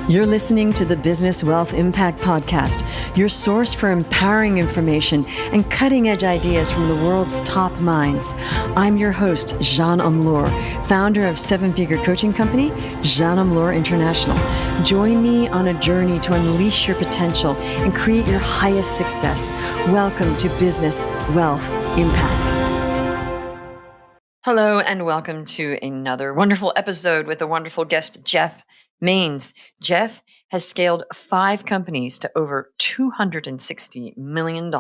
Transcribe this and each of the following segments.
You're listening to the Business Wealth Impact Podcast, your source for empowering information and cutting-edge ideas from the world's top minds. I'm your host, Jeanne Amlour, founder of seven-figure coaching company, Jeanne Amlour International. Join me on a journey to unleash your potential and create your highest success. Welcome to Business Wealth Impact. Hello, and welcome to another wonderful episode with a wonderful guest, Jeff Maines. Jeff has scaled 5 companies to over $260 million,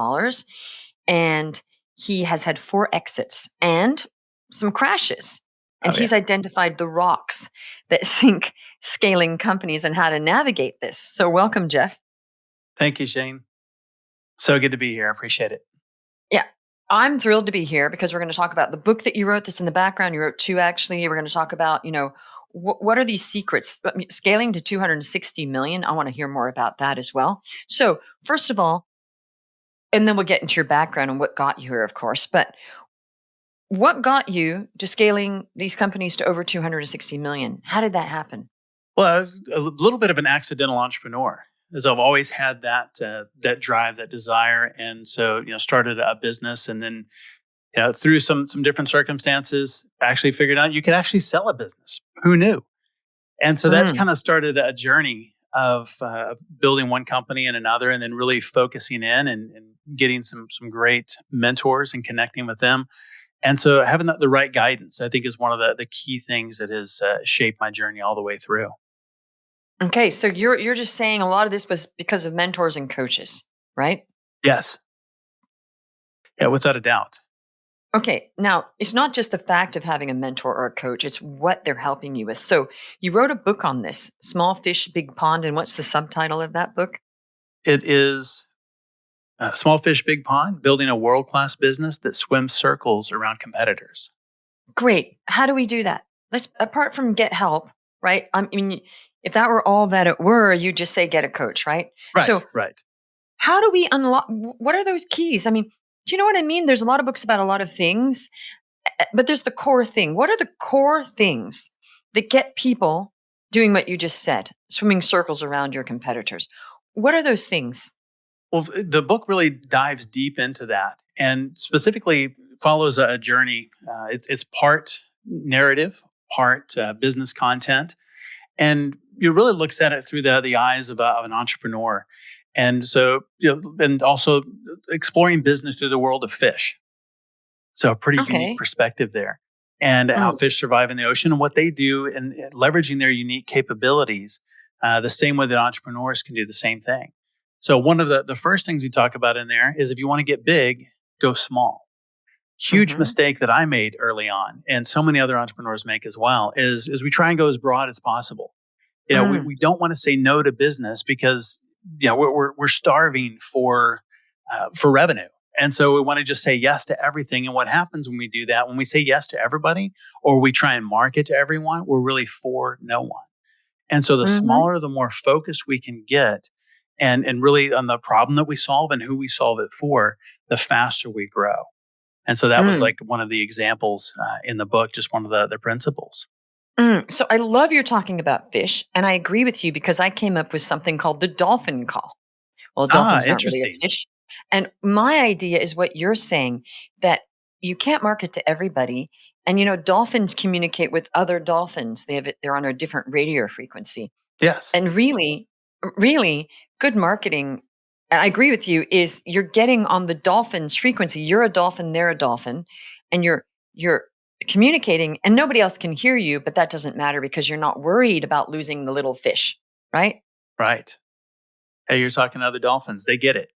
and he has had 4 exits and some crashes. And he's identified the rocks that sink scaling companies and how to navigate this. So welcome, Jeff. Thank you, Shane. So good to be here. I appreciate it. Yeah. I'm thrilled to be here because we're going to talk about the book that you wrote that's in the background. You wrote 2, actually. We're going to talk about, what are these secrets? Scaling to 260 million. I want to hear more about that as well. So first of all, and then we'll get into your background and what got you here, of course, but what got you to scaling these companies to over 260 million? How did that happen? Well, I was a little bit of an accidental entrepreneur, as I've always had that drive, that desire, and so started a business, and then through some different circumstances, actually figured out you could actually sell a business. Who knew? And so that's kind of started a journey of building one company and another, and then really focusing in and getting some great mentors and connecting with them. And so having the right guidance, I think, is one of the key things that has shaped my journey all the way through. Okay, so you're just saying a lot of this was because of mentors and coaches, right? Yes. Yeah, without a doubt. Okay, now it's not just the fact of having a mentor or a coach, it's what they're helping you with. So you wrote a book on this, Small Fish, Big Pond, and what's the subtitle of that book? It is Small Fish, Big Pond, building a world-class business that swims circles around competitors. Great. How do we do that? Let's, apart from get help, right? I mean, if that were all that it were, you just say get a coach, right? Right, So right. how do we unlock, what are those keys? I mean, do you know what I mean? There's a lot of books about a lot of things, but there's the core thing. What are the core things that get people doing what you just said, swimming circles around your competitors? What are those things? Well, the book really dives deep into that and specifically follows a journey. It's part narrative, part business content, and it really looks at it through the eyes of an entrepreneur. And so, and also exploring business through the world of fish. So a pretty unique perspective there, and how fish survive in the ocean and what they do, and leveraging their unique capabilities, the same way that entrepreneurs can do the same thing. So one of the first things you talk about in there is, if you want to get big, go small. Huge mistake that I made early on, and so many other entrepreneurs make as well, is we try and go as broad as possible. We don't want to say no to business because we're starving for revenue. And so we want to just say yes to everything. And what happens when we do that, when we say yes to everybody, or we try and market to everyone, we're really for no one. And so the smaller, the more focused we can get, and really on the problem that we solve and who we solve it for, the faster we grow. And so that was like one of the examples in the book, just one of the principles. So I love you're talking about fish, and I agree with you because I came up with something called the dolphin call. Well, dolphins aren't really a fish. And my idea is what you're saying, that you can't market to everybody. And, dolphins communicate with other dolphins. They're on a different radio frequency. Yes. And really, really good marketing, and I agree with you, is you're getting on the dolphin's frequency. You're a dolphin, they're a dolphin, and you're communicating, and nobody else can hear you, but that doesn't matter because you're not worried about losing the little fish, right? Right. Hey, you're talking to other dolphins. They get it.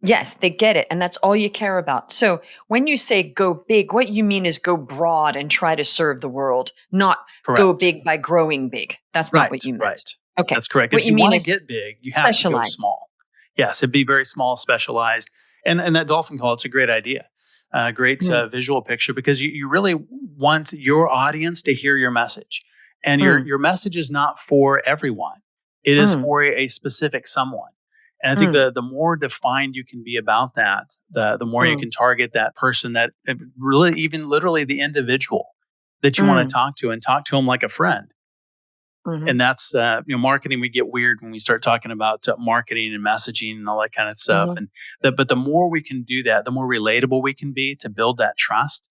Yes, they get it. And that's all you care about. So when you say go big, what you mean is go broad and try to serve the world, not go big by growing big. That's not what you meant. Right. Okay. That's correct. If you want to get big, you have to go small. Yes, it'd be very small, specialized. And that dolphin call, it's a great idea. Great visual picture, because you really want your audience to hear your message. And your message is not for everyone. It is for a specific someone. And I think the more defined you can be about that, the more you can target that person, that really, even literally the individual that you want to talk to, and talk to them like a friend. Mm-hmm. And that's marketing. We get weird when we start talking about marketing and messaging and all that kind of stuff. Mm-hmm. And but the more we can do that, the more relatable we can be to build that trust.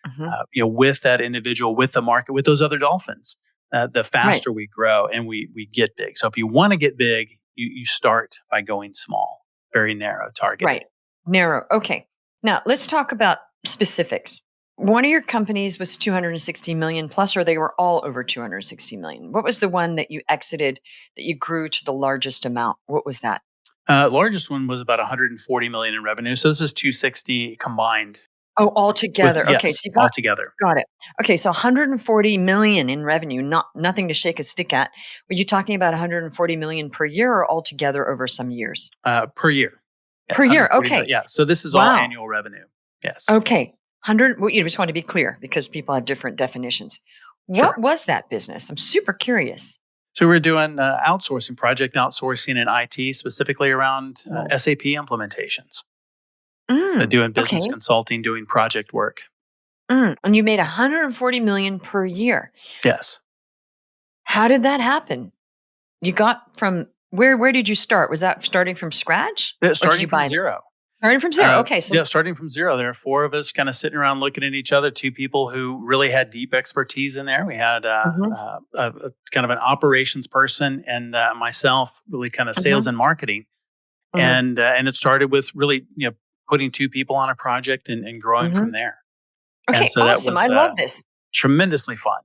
Mm-hmm. With that individual, with the market, with those other dolphins, the Right. faster we grow and we get big. So if you want to get big, you start by going small, very narrow, targeted. Right. Narrow. Okay. Now let's talk about specifics. One of your companies was 260 million plus, or they were all over 260 million. What was the one that you exited that you grew to the largest amount? What was that? Largest one was about 140 million in revenue. So this is 260 combined Oh, with altogether. Okay, so yes, you altogether. got it. Okay, so 140 million in revenue, nothing to shake a stick at. Were you talking about 140 million per year or altogether over some years? Per year. Per Yes, year. 140 million. Okay. Yeah. So this is all Wow. annual revenue. Yes. Okay. 100, well, you just want to be clear because people have different definitions. What Sure. was that business? I'm super curious. So we're doing outsourcing, project outsourcing in IT, specifically around Oh. SAP implementations. Mm, Doing okay. business consulting, doing project work. And you made 140 million per year. Yes. How did that happen? You got from where did you start? Was that starting from scratch or did Starting you from buy it? zero. Starting from zero. Okay. So, Yeah, starting from zero. There are four of us kind of sitting around looking at each other, two people who really had deep expertise in there. We had mhm, a kind of an operations person and myself, really kind of sales mhm, and marketing. mhm, And it started with really, putting two people on a project and growing from mhm. there. And Okay, so that awesome. I was love this. tremendously fun.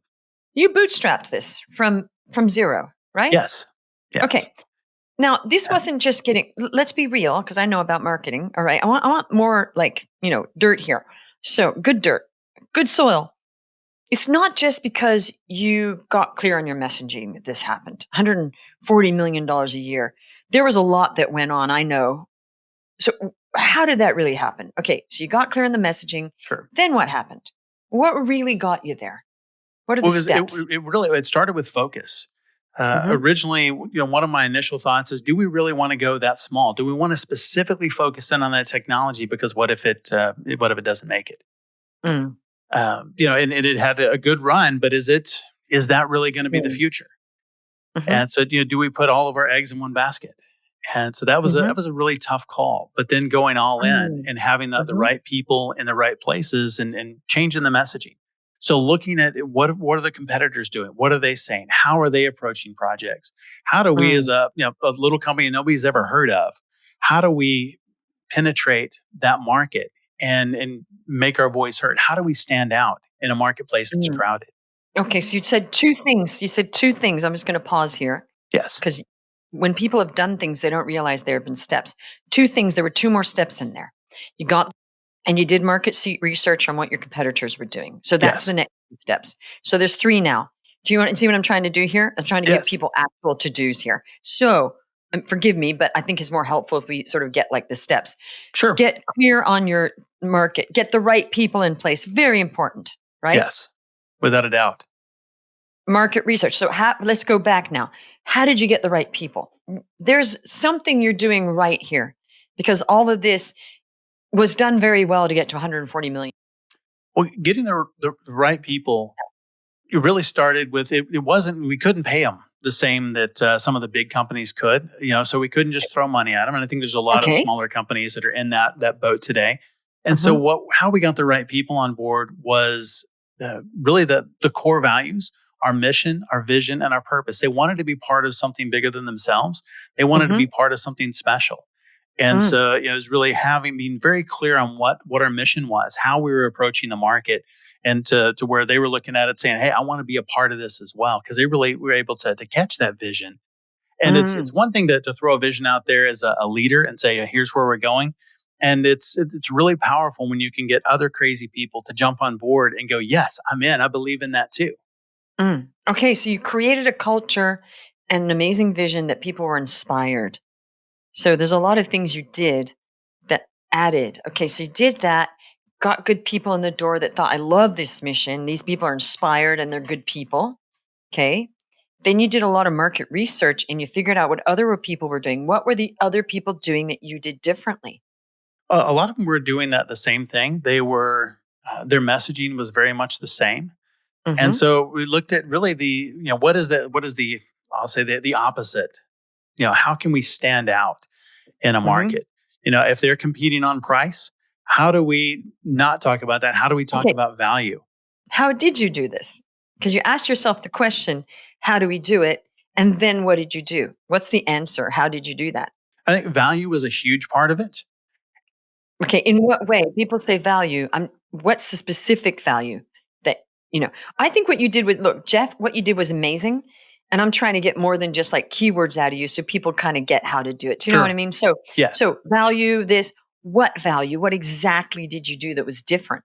You bootstrapped this from zero, right? Yes. Yes. Okay. Now, this And wasn't just getting, let's be real, because I know about marketing. All right. I want more like, dirt here. So good dirt, good soil. It's not just because you got clear on your messaging that this happened. $140 million a year. There was a lot that went on, I know. So how did that really happen? Okay. So you got clear on the messaging. sure. Then what happened? What really got you there? What are the Well, steps? it really it started with focus. Mhm. Originally, one of my initial thoughts is, do we really want to go that small? Do we want to specifically focus in on that technology? Because what if it doesn't make it? Mm, And it had a good run, but is that really going to be the mm, future? mhm, And so, do we put all of our eggs in one basket? And so that mhm, was a really tough call. But then going all in mm, and having the mhm, right people in the right places and changing the messaging. So looking at what are the competitors doing? What are they saying? How are they approaching projects? How do we, as mm, a little company nobody's ever heard of, how do we penetrate that market and make our voice heard? How do we stand out in a marketplace that's mm. crowded? Okay, so you said 2 things. You said 2 things. I'm just gonna pause here Yes, because when people have done things, they don't realize there have been steps. 2 things, there were 2 more steps in there. You got and you did market research on what your competitors were doing. So that's the yes, next steps. So there's 3 now. Do you want to see what I'm trying to do here? I'm trying to give yes, people actual to-dos here. So, forgive me, but I think it's more helpful if we sort of get like the steps. sure, Get clear on your market, get the right people in place, very important, right? yes, without a doubt. Market research. So let's go back now. How did you get the right people? There's something you're doing right here because all of this was done very well to get to 140 million. Well, getting the right people, it really started with it wasn't we couldn't pay them the same that some of the big companies could, so we couldn't just throw money at them. And I think there's a lot of Okay. smaller companies that are in that boat today. And so Uh-huh. how we got the right people on board was really the core values, our mission, our vision, and our purpose. They wanted to be part of something bigger than themselves. They wanted to Mm-hmm. be part of something special. And Mm, so, it was really being very clear on what our mission was, how we were approaching the market, and to where they were looking at it saying, "Hey, I want to be a part of this as well," because they really were able to catch that vision. And it's mm, one thing to throw a vision out there as a leader and say, "Here's where we're going," and it's really powerful when you can get other crazy people to jump on board and go, "Yes, I'm in. I believe in that too." mm. Okay, so you created a culture and an amazing vision that people were inspired. So there's a lot of things you did that added. Okay, so you did that, got good people in the door that thought, I love this mission. These people are inspired and they're good people. Okay. Then you did a lot of market research and you figured out what other people were doing. What were the other people doing that you did differently? A lot of them were doing that the same thing. They were their messaging was very much the same. And Mm-hmm. so we looked at really what is the I'll say the opposite. How can we stand out in a Mm-hmm. market? If they're competing on price, how do we not talk about that? How do we talk Okay. about value? How did you do this? Because you asked yourself the question, how do we do it? And then what did you do? What's the answer? How did you do that? I think value was a huge part of it. Okay, in what way? People say value. What's the specific value that, you know, I think what you did with, look, Jeff, what you did was amazing. And I'm trying to get more than just like keywords out of you so people kind of get how to do it. Do you know what I Sure. mean? So, Yes, so value this, what value? What exactly did you do that was different?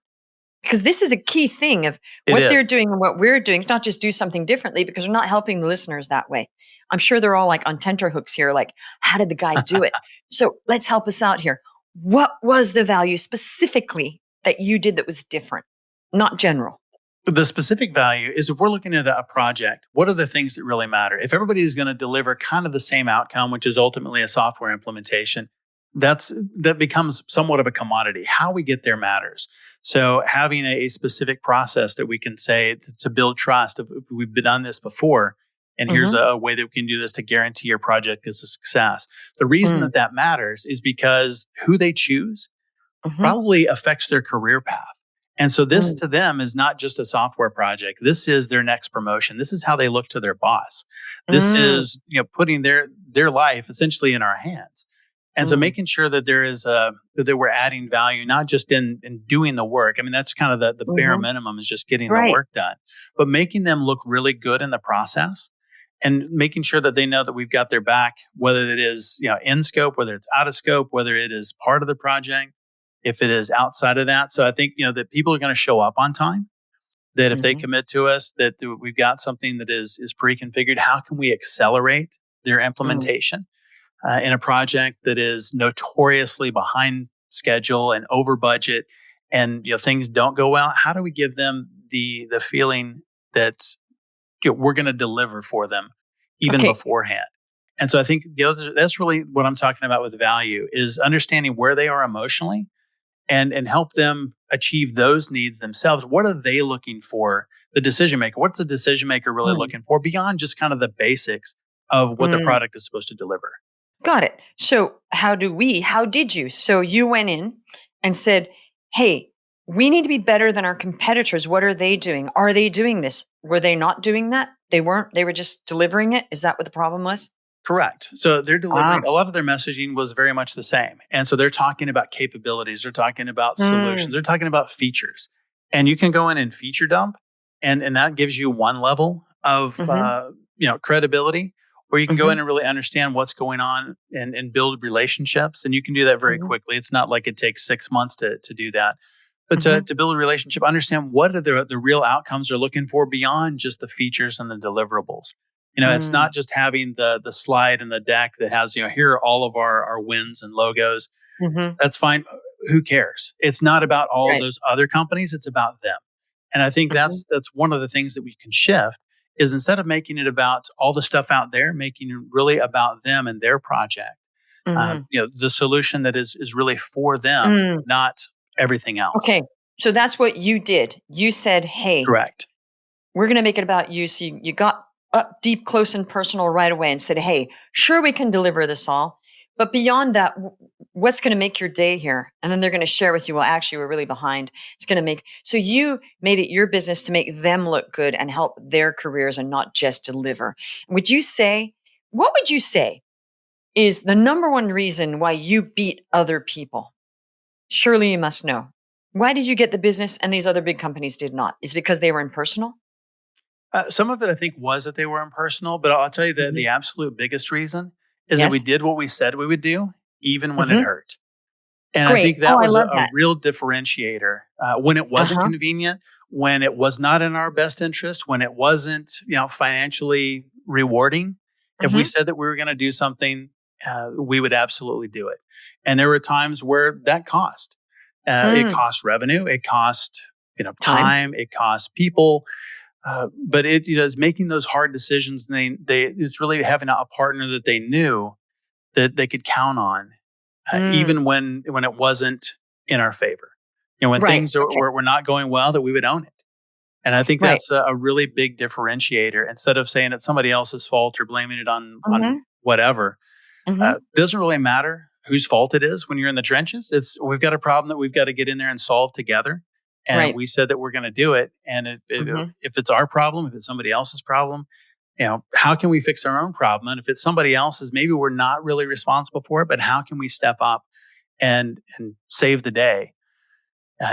Because this is a key thing of it what is. they're doing and what we're doing. It's not just do something differently because we're not helping the listeners that way. I'm sure they're all like on tenterhooks here, like, how did the guy do it? So let's help us out here. What was the value specifically that you did that was different, not general? The specific value is if we're looking at a project, what are the things that really matter? If everybody is going to deliver kind of the same outcome, which is ultimately a software implementation, that becomes somewhat of a commodity. How we get there matters. So having a specific process that we can say to build trust, if we've done this before, and here's Mm-hmm. a way that we can do this to guarantee your project is a success. The reason Mm, that matters is because who they choose mm-hmm. probably affects their career path. And so this Mm, to them is not just a software project. This is their next promotion. This is how they look to their boss. This mm, is, putting their life essentially in our hands. And so mm, making sure that there is that we're adding value, not just in doing the work. I mean, that's kind of the bare mm-hmm. minimum is just getting the Right. work done, but making them look really good in the process and making sure that they know that we've got their back, whether it is, in scope, whether it's out of scope, whether it is part of the project, if it is outside of that. So I think, that people are going to show up on time, that if they Mm-hmm. commit to us, that we've got something that is pre-configured. How can we accelerate their Mm, implementation in a project that is notoriously behind schedule and over budget, and things don't go well? How do we give them the feeling that we're going to deliver for them even okay. beforehand? And so I think that's really what I'm talking about with value is understanding where they are emotionally and help them achieve those needs themselves. What are they looking for? The decision maker. What's the decision maker really Mm, looking for beyond just kind of the basics of what the mm. product is supposed to deliver? Got it. So, how did you? So, you went in and said, hey, we need to be better than our competitors. What are they doing? Are they doing this? Were they not doing that? They weren't. They were just delivering it. Is that what the problem was? Correct. So they're delivering Ah. a lot of their messaging was very much the same. And so they're talking about capabilities, they're talking about solutions, Mm, they're talking about features. And you can go in and feature dump, and that gives you one level of mhm, credibility, or you can go in mhm, and really understand what's going on and build relationships. And you can do that very mhm, quickly. It's not like it takes 6 months to do that. But to, mhm, to build a relationship, understand what are the real outcomes they're looking for beyond just the features and the deliverables. It's mm, not just having the slide and the deck that has, here are all of our wins and logos. mhm. That's fine. Who cares? It's not about all Right. those other companies. It's about them. And I think Mhm, that's one of the things that we can shift is instead of making it about all the stuff out there, making it really about them and their project. mhm, The solution that is really for them, mm. not everything else. Okay. So that's what you did. You said, hey, Correct. we're going to make it about you. So you got up deep, close, and personal right away and said, hey, sure, we can deliver this all. But beyond that, what's going to make your day here? And then they're going to share with you, well, actually, we're really behind. It's going to make, so you made it your business to make them look good and help their careers and not just deliver. What would you say is the number one reason why you beat other people? Surely you must know. Why did you get the business and these other big companies did not? Is it because they were impersonal? Some of it, I think, was that they were impersonal, but I'll tell you that Mhm. the absolute biggest reason is that we Yes. did what we said we would do, even when it Mhm. hurt. And I Great. think Oh, that I was a, love a that. real differentiator when it wasn't Uh-huh. convenient, when it was not in our best interest, when it wasn't, financially rewarding. If we Mhm. said that we were going to do something, we would absolutely do it. And there were times where that cost. It Mm. cost revenue, it cost Time. time, it cost people, but it is making those hard decisions. And they it's really having a partner that they knew that they could count on, Mm. even when it wasn't in our favor. When Right. things Okay. were not going well, that we would own it. And I think Right. that's a really big differentiator. Instead of saying it's somebody else's fault or blaming it on Mhm. whatever, Mhm. doesn't really matter whose fault it is when you're in the trenches. It's we've got a problem that we've got to get in there and solve together. And Right. we said that we're going to do it. And Mhm. if it's our problem, if it's somebody else's problem, how can we fix our own problem? And if it's somebody else's, maybe we're not really responsible for it, but how can we step up and save the day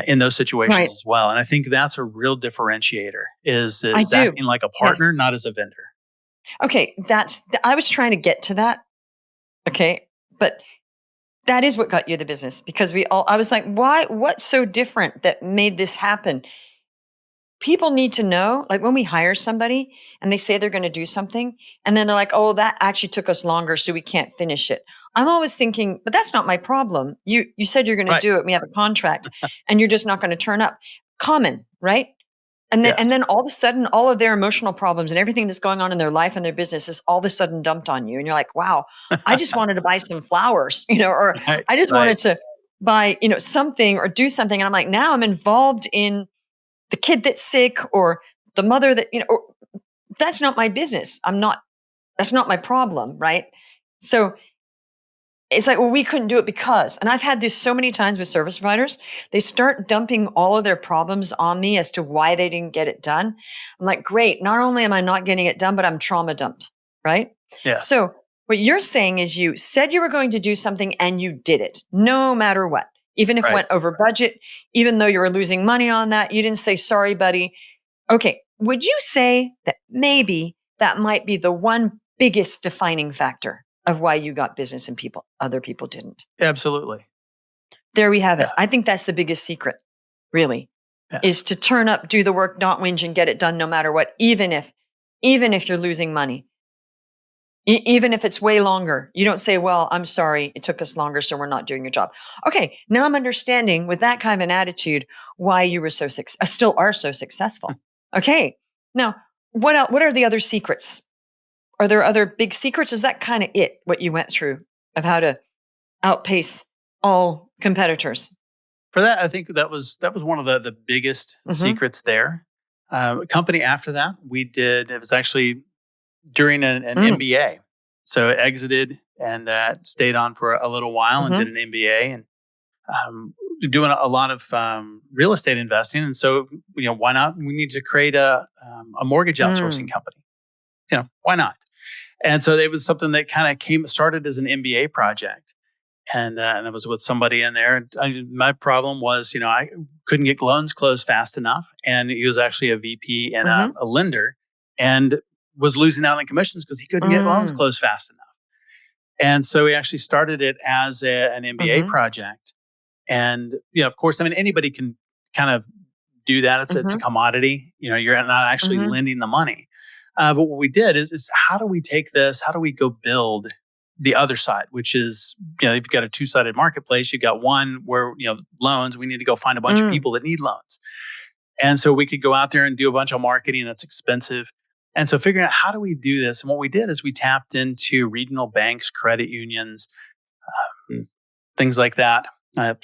in those situations Right. as well? And I think that's a real differentiator I is do. acting like a Yes. partner, not as a vendor. Okay, I was trying to get to that, okay? But that is what got you the business because I was like, "Why what's so different that made this happen?" People need to know, like when we hire somebody and they say they're going to do something and then they're like, "Oh, that actually took us longer so we can't finish it." I'm always thinking, "But that's not my problem. You said you're going to do Right. it. We have a contract and you're just not going to turn up." Common, right? Yes. And then all of a sudden, all of their emotional problems and everything that's going on in their life and their business is all of a sudden dumped on you. And you're like, wow, I just wanted to buy some flowers, or Right. I just Right. wanted to buy, something or do something. And I'm like, now I'm involved in the kid that's sick or the mother that, or, that's not my business. That's not my problem. Right. So it's like, well, we couldn't do it because, and I've had this so many times with service providers, they start dumping all of their problems on me as to why they didn't get it done. I'm like, great. Not only am I not getting it done, but I'm trauma dumped. Right. Yes. So what you're saying is you said you were going to do something and you did it no matter what, even if it Right. went over budget, even though you were losing money on that, you didn't say, sorry, buddy. Okay. Would you say that maybe that might be the one biggest defining factor of why you got business and other people didn't? Absolutely. There we have it. Yeah. I think that's the biggest secret, really, is Yes. to turn up, do the work, not whinge, and get it done no matter what, even if you're losing money, even if it's way longer. You don't say, well, I'm sorry, it took us longer, so we're not doing your job. Okay, now I'm understanding with that kind of an attitude why you were still are so successful. Okay, now what else, what are the other secrets? Are there other big secrets? Is that kind of what you went through of how to outpace all competitors? For that, I think that was one of the biggest Hmm. secrets there. A company after that, we did. It was actually during an Mm. MBA, so it exited and stayed on for a little while and did Mhm. an MBA and doing a lot of real estate investing. And so, why not? We need to create a mortgage outsourcing Mm. company. Why not? And so it was something that kind of started as an MBA project. And I was with somebody in there. And my problem was, I couldn't get loans closed fast enough. And he was actually a VP and Mhm. a lender and was losing out on commissions because he couldn't get loans Mm. closed fast enough. And so he actually started it as an MBA Mhm. project. And, of course, I mean, anybody can kind of do that. It's a Mhm. commodity. You're not actually Mhm. lending the money. But what we did is how do we take this? How do we go build the other side, which is, you've got a two-sided marketplace. You've got one where, loans, we need to go find a bunch of Mm. people that need loans. And so we could go out there and do a bunch of marketing that's expensive. And so figuring out how do we do this? And what we did is we tapped into regional banks, credit unions, mm, things like that,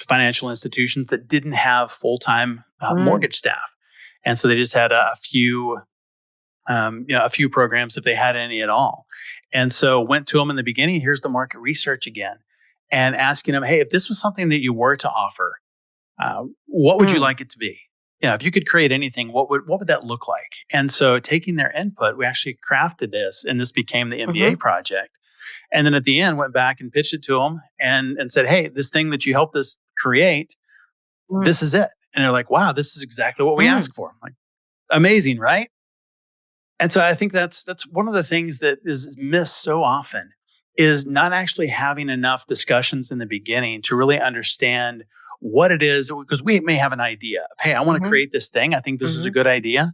financial institutions that didn't have full-time Mm. mortgage staff. And so they just had a few programs if they had any at all. And so went to them in the beginning. Here's the market research again, and asking them, hey, if this was something that you were to offer, what would you Mm. like it to be? If you could create anything, what would that look like? And so taking their input, we actually crafted this, and this became the MBA Mhm. project. And then at the end, went back and pitched it to them and said, hey, this thing that you helped us create, Mm. this is it. And they're like, wow, this is exactly what we Mm. asked for. I'm like, amazing, right? And so I think that's one of the things that is missed so often is not actually having enough discussions in the beginning to really understand what it is, because we may have an idea of, hey, I want to Mhm. create this thing. I think this is a Mhm. good idea,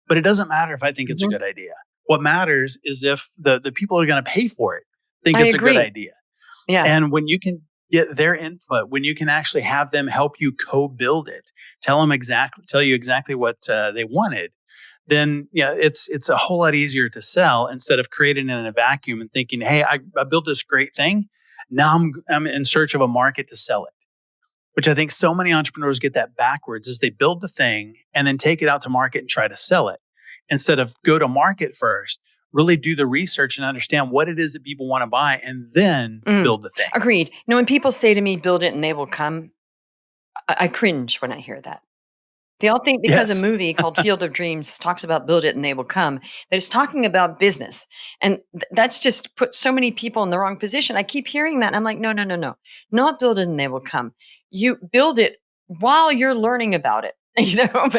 but it doesn't matter if I think it's a Mhm. good idea. What matters is if the people who are going to pay for it think I it's a good agree. idea. Yeah. And when you can get their input, when you can actually have them help you co-build it, tell you exactly what they wanted, then it's a whole lot easier to sell instead of creating it in a vacuum and thinking, hey, I built this great thing. Now I'm in search of a market to sell it. which I think so many entrepreneurs get that backwards, is they build the thing and then take it out to market and try to sell it instead of go to market first, really do the research and understand what it is that people want to buy and then build the thing. Agreed. When people say to me, build it and they will come, I cringe when I hear that. They all think because a Yes. movie called Field of Dreams talks about build it and they will come, that it's talking about business. And that's just put so many people in the wrong position. I keep hearing that. And I'm like, no, not build it and they will come. You build it while you're learning about it, but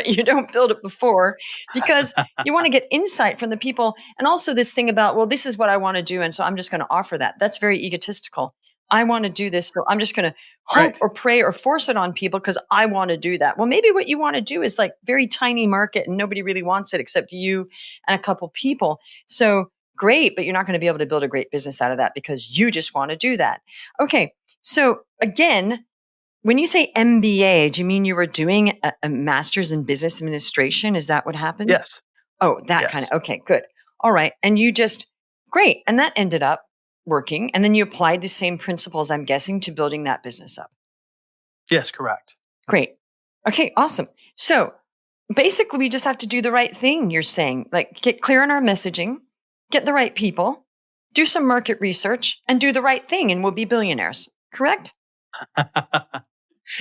you don't build it before because you want to get insight from the people. And also this thing about, well, this is what I want to do. And so I'm just going to offer that. That's very egotistical. I want to do this, so I'm just going to hope or pray or force it on people because I want to do that. Well, maybe what you want to do is like very tiny market and nobody really wants it except you and a couple people. So great, but you're not going to be able to build a great business out of that because you just want to do that. Okay, so again, when you say MBA, do you mean you were doing a master's in business administration? Is that what happened? Yes. Oh, that kind of, okay, good. All right. And you just, great. And that ended up working. And then you applied the same principles, I'm guessing, to building that business up. Yes, correct. Great. Okay, awesome. So basically, we just have to do the right thing, you're saying, like get clear on our messaging, get the right people, do some market research, and do the right thing, and we'll be billionaires. Correct?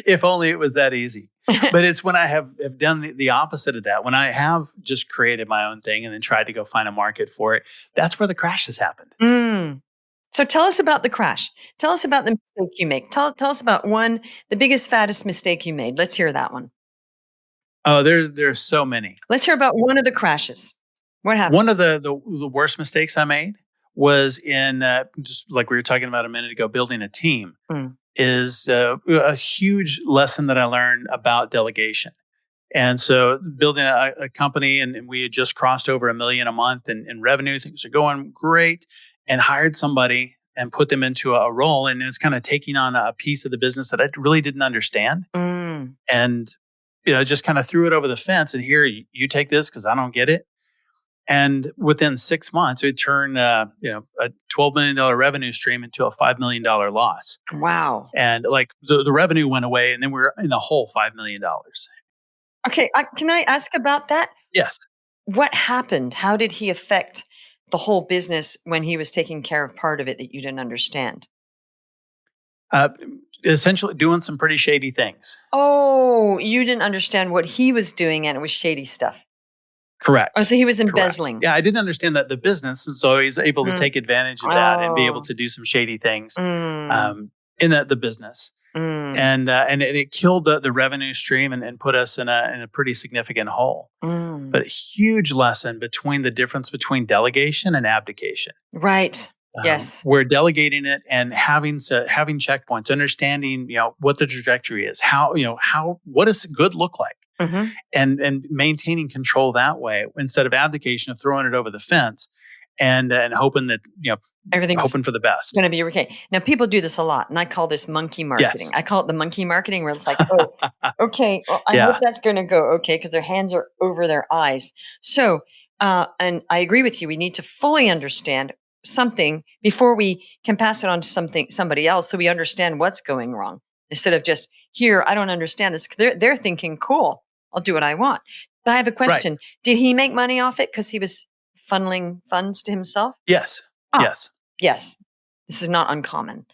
If only it was that easy. But it's when I have done the opposite of that, when I have just created my own thing and then tried to go find a market for it, that's where the crash has happened. So tell us about the crash. Tell us about the mistake you make. Tell us about the biggest, fattest mistake you made. Let's hear that one. Oh, there's so many. Let's hear about one of the crashes. What happened? One of the worst mistakes I made was in just like we were talking about a minute ago, building a team is a huge lesson that I learned about delegation. And so building a company and we had just crossed over $1 million a month in revenue, things are going great, and hired somebody and put them into a role. And it's kind of taking on a piece of the business that I really didn't understand. And, just kind of threw it over the fence and here, you take this because I don't get it. And within 6 months, it turned a $12 million revenue stream into a $5 million loss. Wow. And like the revenue went away and then we're in the whole $5 million. Okay. Can I ask about that? Yes. What happened? How did he affect the whole business when he was taking care of part of it that you didn't understand? Essentially doing some pretty shady things. Oh, you didn't understand what he was doing and it was shady stuff. Correct. Oh, so he was embezzling. Correct. Yeah, I didn't understand that the business, and so he's able to take advantage of that and be able to do some shady things in the business. And it killed the revenue stream and put us in a pretty significant hole. But a huge lesson between the difference between delegation and abdication. Right. Yes. We're delegating it and having checkpoints, understanding what the trajectory is, what does good look like, and maintaining control that way instead of abdication of throwing it over the fence and hoping that everything's hoping for the best. Going to be okay. Now people do this a lot, and I call this monkey marketing. Yes. I call it the monkey marketing, where it's like, oh, okay, well, I hope that's going to go okay because their hands are over their eyes. So, and I agree with you. We need to fully understand something before we can pass it on to somebody else, so we understand what's going wrong instead of just here. I don't understand this. They're thinking, cool, I'll do what I want. But I have a question. Right. Did he make money off it because he was funneling funds to himself? Yes. Yes. This is not uncommon.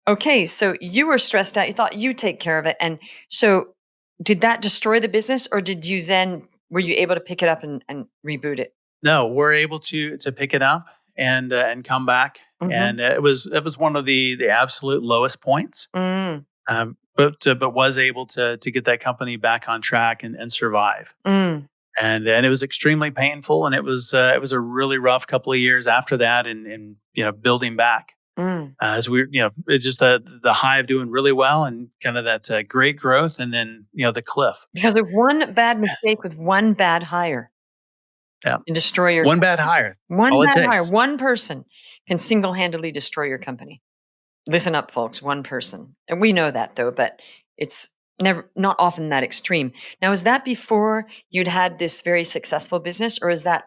Okay, so you were stressed out. You thought you'd take care of it. And so did that destroy the business, or were you able to pick it up and reboot it? No, we're able to pick it up and come back. And it was one of the absolute lowest points. But was able to get that company back on track and survive. And it was extremely painful, and it was a really rough couple of years after that, and building back as we it's just the high of doing really well and kind of that great growth, and then the cliff because of one bad mistake with one bad hire. Yeah, and destroy your one company. Bad hire. One bad hire. One person can single-handedly destroy your company. Listen up, folks. One person, and we know that though, but it's not often that extreme. Now, is that before you'd had this very successful business, or is that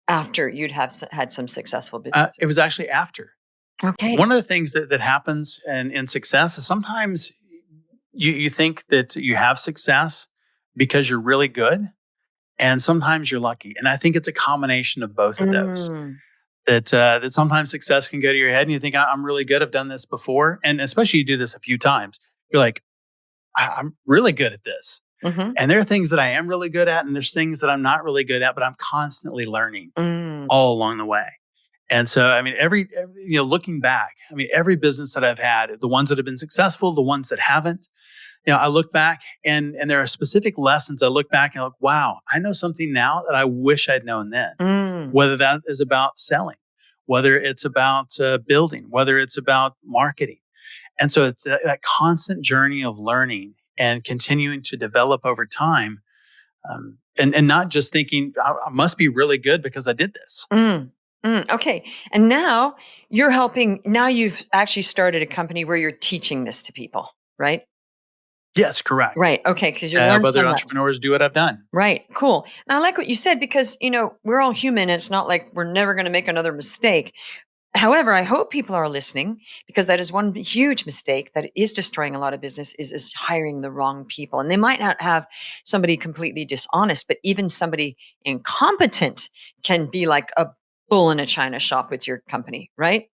after you'd have had some successful business? It was actually after. Okay. One of the things that happens in success is sometimes you think that you have success because you're really good, and sometimes you're lucky. And I think it's a combination of both of those. Mm. That sometimes success can go to your head, and you think, I'm really good. I've done this before," and especially you do this a few times, you're like, I'm really good at this. Mhm. And there are things that I am really good at, and there's things that I'm not really good at, but I'm constantly learning Mm. all along the way. And so, I mean, looking back, I mean, every business that I've had, the ones that have been successful, the ones that haven't, I look back and there are specific lessons. I look back and I'm like, wow, I know something now that I wish I'd known then. Mm. Whether that is about selling, whether it's about building, whether it's about marketing. And so it's that constant journey of learning and continuing to develop over time, and not just thinking, I must be really good because I did this. Mm. Okay. And now you're helping. Now you've actually started a company where you're teaching this to people, right? Yes, correct. Right. Okay. Because you Have learned other so much. entrepreneurs do what I've done. Right. Cool. Now I like what you said because we're all human. It's not like we're never going to make another mistake. However, I hope people are listening because that is one huge mistake that is destroying a lot of business is hiring the wrong people. And they might not have somebody completely dishonest, but even somebody incompetent can be like a bull in a china shop with your company, right?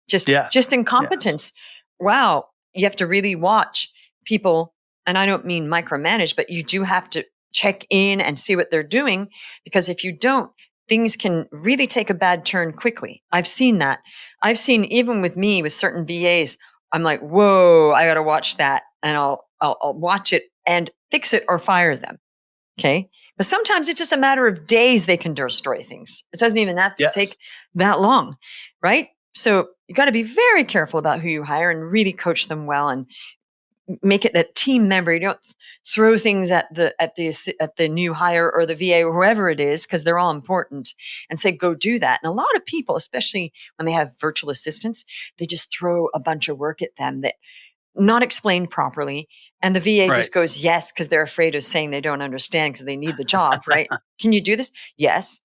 Just Yes. Yes. incompetence. Wow, you have to really watch people, and I don't mean micromanage, but you do have to check in and see what they're doing because if you don't, things can really take a bad turn quickly. I've seen that. I've seen even with me with certain VAs, I'm like, whoa, I got to watch that, and I'll watch it and fix it or fire them. Okay. But sometimes it's just a matter of days they can destroy things. It doesn't even have to take Yes. that long, right? So you got to be very careful about who you hire and really coach them well and make it a team member. You don't throw things at the new hire or the VA or whoever it is because they're all important and say go do that. And a lot of people, especially when they have virtual assistants, they just throw a bunch of work at them that not explained properly. And the VA Right. just goes, yes, because they're afraid of saying they don't understand because they need the job, right? Can you do this? Yes.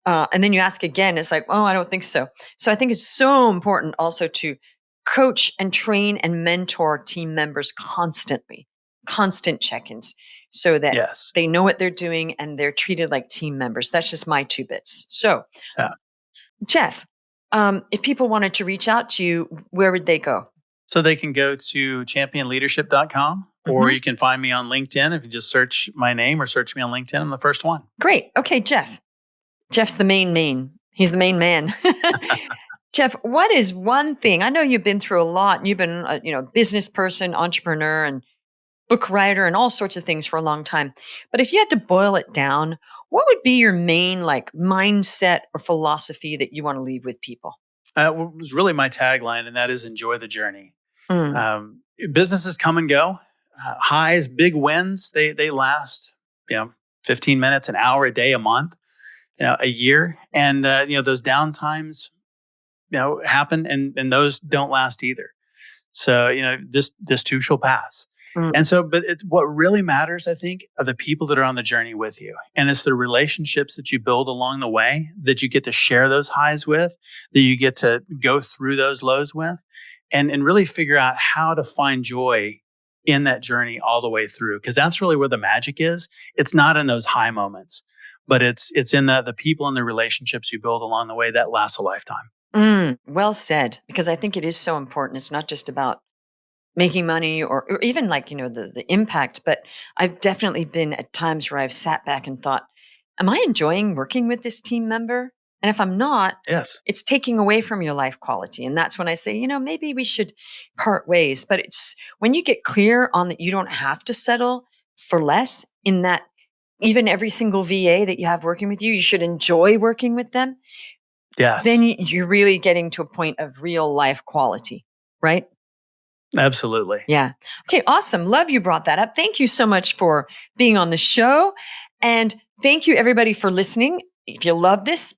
And then you ask again, it's like, oh, I don't think so. So I think it's so important also to coach and train and mentor team members constantly, constant check ins so that Yes. they know what they're doing and they're treated like team members. That's just my 2 bits. So, Yeah. Jeff, if people wanted to reach out to you, where would they go? So they can go to championleadership.com, or Mhm. you can find me on LinkedIn. If you just search my name or search me on LinkedIn, I'm the first one. Great. Okay, Jeff. Jeff's the main. He's the main man. Jeff, what is one thing? I know you've been through a lot. You've been, business person, entrepreneur, and book writer, and all sorts of things for a long time. But if you had to boil it down, what would be your main like mindset or philosophy that you want to leave with people? What was really my tagline, and that is enjoy the journey. Mm, Businesses come and go. Highs, big wins, they last, you know, 15 minutes, an hour, a day, a month, a year. And, those downtimes, happen, and those don't last either. So, this too shall pass. mm, And so, but what really matters, I think, are the people that are on the journey with you. And it's the relationships that you build along the way that you get to share those highs with, that you get to go through those lows with, and really figure out how to find joy in that journey all the way through. Because that's really where the magic is. It's not in those high moments, but it's in the people and the relationships you build along the way that last a lifetime. well said. Because I think it is so important. It's not just about making money or even like the impact, but I've definitely been at times where I've sat back and thought, am I enjoying working with this team member? And if I'm not, Yes. it's taking away from your life quality. And that's when I say, maybe we should part ways. But it's when you get clear on that you don't have to settle for less, in that even every single VA that you have working with you, you should enjoy working with them. Then Yes. you're really getting to a point of real life quality, right? Absolutely. Yeah. Okay, awesome. Love you brought that up. Thank you so much for being on the show. And thank you everybody for listening. If you love this,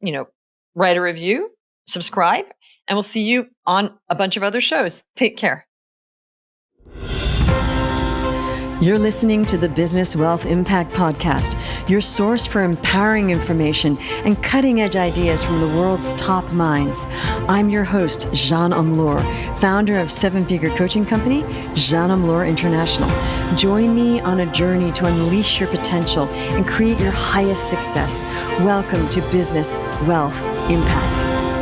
write a review, subscribe, and we'll see you on a bunch of other shows. Take care. You're listening to the Business Wealth Impact Podcast, your source for empowering information and cutting-edge ideas from the world's top minds. I'm your host, Jean Amlour, founder of seven-figure coaching company, Jean Amlour International. Join me on a journey to unleash your potential and create your highest success. Welcome to Business Wealth Impact.